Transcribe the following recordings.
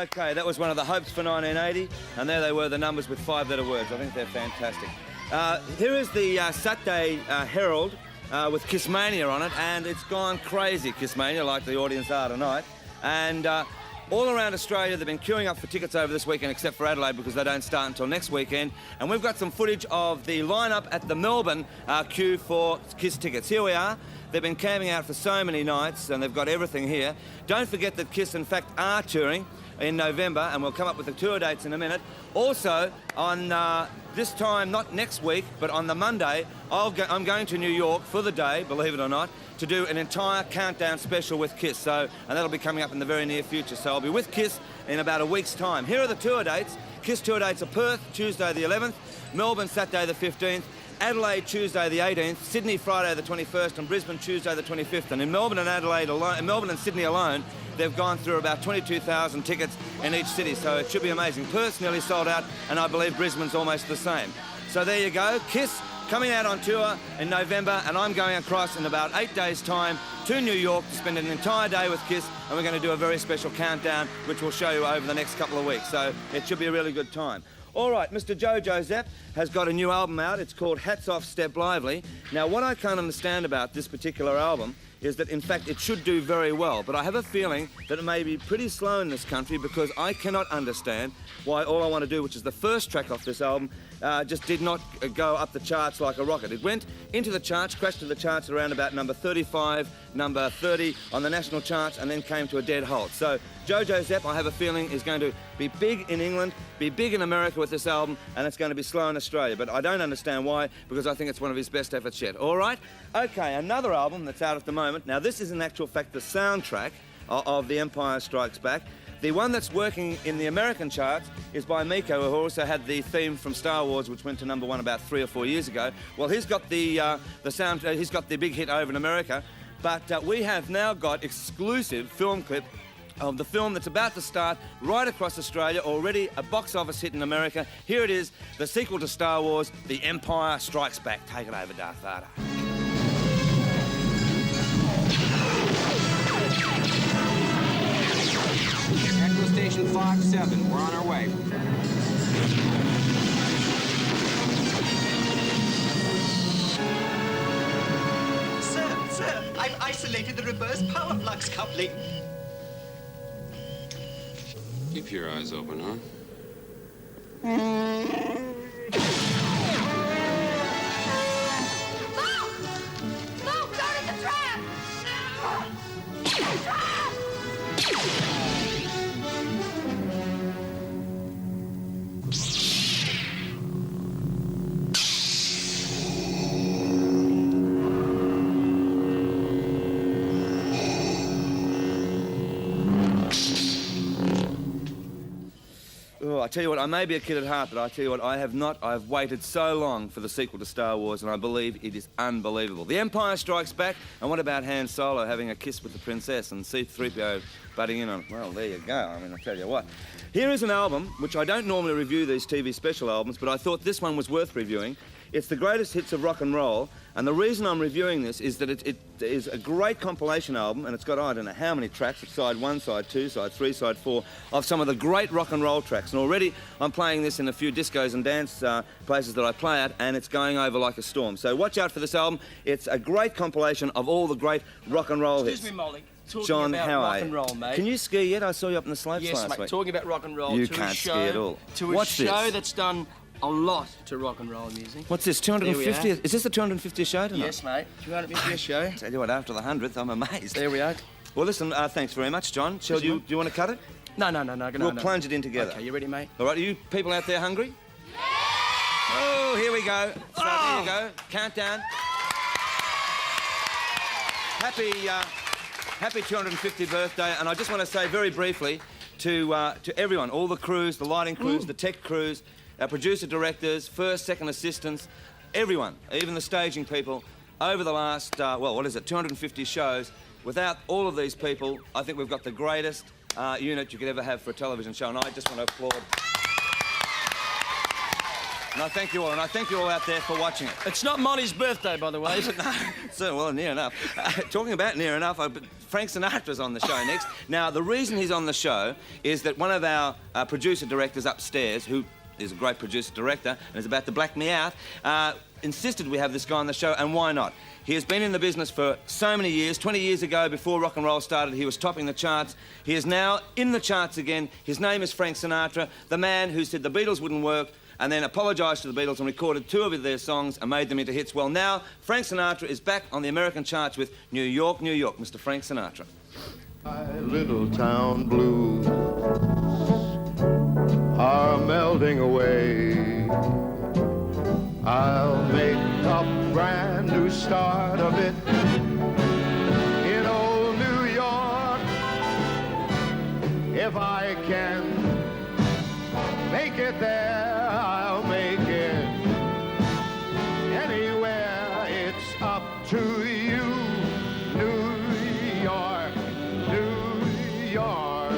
Okay, that was one of the hopes for 1980, and there they were, the numbers with 5-letter words. I think they're fantastic. Here is the Saturday Herald with Kissmania on it, and it's gone crazy, Kissmania, like the audience are tonight. And all around Australia, they've been queuing up for tickets over this weekend, except for Adelaide, because they don't start until next weekend. And we've got some footage of the lineup at the Melbourne queue for Kiss tickets. Here we are. They've been camping out for so many nights, and they've got everything here. Don't forget that Kiss, in fact, are touring in November, and we'll come up with the tour dates in a minute. Also, on this time, not next week, but on the Monday, I'm going to New York for the day, believe it or not, to do an entire countdown special with Kiss. And that'll be coming up in the very near future. So I'll be with Kiss in about a week's time. Here are the tour dates. Kiss tour dates are Perth, Tuesday the 11th, Melbourne, Saturday the 15th, Adelaide, Tuesday the 18th, Sydney, Friday the 21st, and Brisbane, Tuesday the 25th. And in Melbourne and Adelaide alone, in Melbourne and Sydney alone, they've gone through about 22,000 tickets in each city, so it should be amazing. Perth's nearly sold out, and I believe Brisbane's almost the same. So there you go, Kiss coming out on tour in November, and I'm going across in about 8 days' time to New York to spend an entire day with Kiss, and we're going to do a very special countdown, which we'll show you over the next couple of weeks, so it should be a really good time. All right, Mr. Josette has got a new album out. It's called Hats Off, Step Lively. Now, what I can't understand about this particular album is that, in fact, it should do very well, but I have a feeling that it may be pretty slow in this country because I cannot understand why All I Want to Do, which is the first track off this album, just did not go up the charts like a rocket. It went into the charts, crashed to the charts around about number 35, number 30 on the national charts, and then came to a dead halt. So Josette, I have a feeling, is going to be big in England, be big in America with this album, and it's going to be slow in Australia. But I don't understand why, because I think it's one of his best efforts yet. All right? Okay, another album that's out at the moment. Now, this is in actual fact the soundtrack of The Empire Strikes Back. The one that's working in the American charts is by Miko, who also had the theme from Star Wars, which went to number 1 about 3 or 4 years ago. Well, he's got the sound. He's got the big hit over in America, but we have now got exclusive film clip of the film that's about to start right across Australia, already a box office hit in America. Here it is, the sequel to Star Wars, The Empire Strikes Back. Take it over, Darth Vader. Station 5-7, we're on our way. Sir, I've isolated the reverse power flux coupling. Keep your eyes open, huh? No, don't in the trap! I tell you what, I may be a kid at heart, but I tell you what, I have not. I've waited so long for the sequel to Star Wars, and I believe it is unbelievable. The Empire Strikes Back, and what about Han Solo having a kiss with the princess and C-3PO butting in on it? Well, there you go. I mean, I'll tell you what. Here is an album, which I don't normally review these TV special albums, but I thought this one was worth reviewing. It's the greatest hits of rock and roll, and the reason I'm reviewing this is that it is a great compilation album, and it's got, I don't know how many tracks, side 1, side 2, side 3, side 4, of some of the great rock and roll tracks. And already I'm playing this in a few discos and dance places that I play at, and it's going over like a storm. So watch out for this album. It's a great compilation of all the great rock and roll hits. Excuse me, Molly. Talking John, about how rock are you? and roll, mate. Can you ski yet? I saw you up in the slopes yes, last mate, week. talking about rock and roll. You to can't a show, ski at all. To a Watch show this. that's done a lot to rock and roll music. What's this, 250th? Is this the 250th show tonight? Yes, mate. 250th show. Tell you what, after the 100th, I'm amazed. There we are. Well, listen, thanks very much, John. Do you want to cut it? No. We'll plunge it in together. Okay, you ready, mate? All right, are you people out there hungry? Yeah! Oh, here we go. So there you go. Countdown. Happy 250th birthday, and I just want to say very briefly to everyone, all the crews, the lighting crews, the tech crews, our producer directors, first, second assistants, everyone, even the staging people, over the last, 250 shows. Without all of these people, I think we've got the greatest unit you could ever have for a television show, and I just want to applaud. And I thank you all, and I thank you all out there for watching it. It's not Molly's birthday, by the way, is it? So, well, near enough. Talking about near enough, Frank Sinatra's on the show next. Now, the reason he's on the show is that one of our producer directors upstairs, who is a great producer-director and is about to black me out, insisted we have this guy on the show, and why not? He has been in the business for so many years. 20 years ago, before rock and roll started, he was topping the charts. He is now in the charts again. His name is Frank Sinatra, the man who said the Beatles wouldn't work and then apologised to the Beatles and recorded 2 of their songs and made them into hits. Well, now, Frank Sinatra is back on the American charts with New York, New York, Mr. Frank Sinatra. My little town blues are melting away. I'll make a brand new start of it in old New York. If I can make it there, I'll make it anywhere. It's up to you, New York, New York.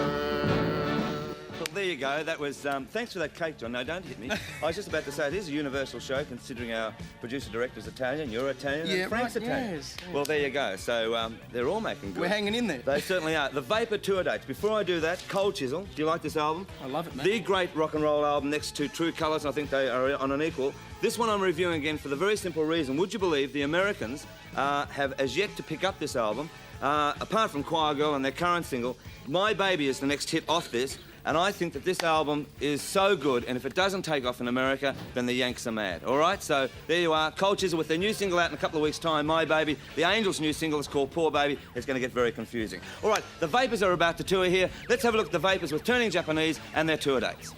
There you go. That was... thanks for that cake, John. No, don't hit me. I was just about to say, it is a universal show, considering our producer-director's Italian, you're Italian, and Frank's Italian. Yes. Well, there you go. So, they're all making good. We're hanging in there. They certainly are. The Vapor tour dates. Before I do that, Cold Chisel. Do you like this album? I love it, man. The great rock and roll album next to True Colours, and I think they are on an equal. This one I'm reviewing again for the very simple reason. Would you believe the Americans have as yet to pick up this album, apart from Choir Girl and their current single. My Baby is the next hit off this. And I think that this album is so good, and if it doesn't take off in America, then the Yanks are mad. All right, so there you are. Cold Chisel with their new single out in a couple of weeks' time, My Baby. The Angels' new single is called Poor Baby. It's going to get very confusing. All right, the Vapors are about to tour here. Let's have a look at the Vapors with Turning Japanese and their tour dates.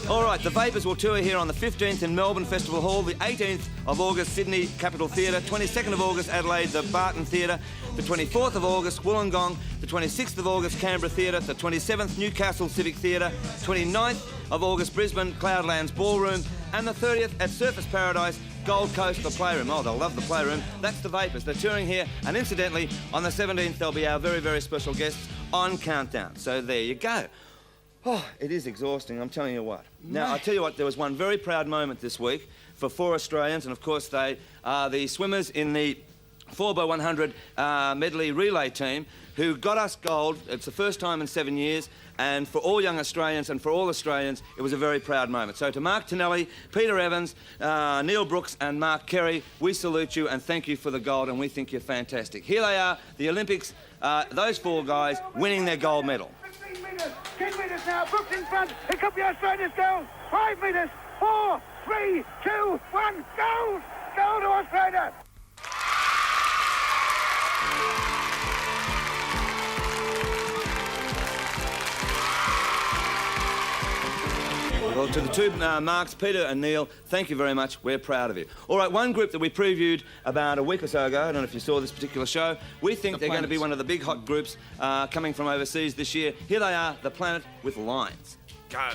All right, the Vapors will tour here on the 15th in Melbourne Festival Hall, the 18th of August, Sydney Capitol Theatre, 22nd of August, Adelaide, the Barton Theatre, the 24th of August, Wollongong, the 26th of August, Canberra Theatre, the 27th, Newcastle Civic Theatre, 29th of August, Brisbane, Cloudlands Ballroom, and the 30th at Surfers Paradise, Gold Coast, the Playroom. Oh, they'll love the Playroom. That's the Vapors. They're touring here, and incidentally, on the 17th, they'll be our very, very special guests on Countdown. So there you go. Oh, it is exhausting, I'm telling you what. Now, I'll tell you what, there was one very proud moment this week for 4 Australians, and of course they are the swimmers in the 4x100 medley relay team who got us gold. It's the first time in 7 years, and for all young Australians and for all Australians, it was a very proud moment. So to Mark Tonelli, Peter Evans, Neil Brooks and Mark Kerry, we salute you and thank you for the gold, and we think you're fantastic. Here they are, the Olympics, those 4 guys winning their gold medal. 10 metres now, Brooks in front. It could be Australia's goal. 5 metres. 4, 3, 2, 1. Gold! Gold to Australia! Well, to the 2 Marks, Peter and Neil, thank you very much. We're proud of you. All right, one group that we previewed about a week or so ago, I don't know if you saw this particular show, we think they're going to be one of the big hot groups coming from overseas this year. Here they are, The Planet with Lines. Go.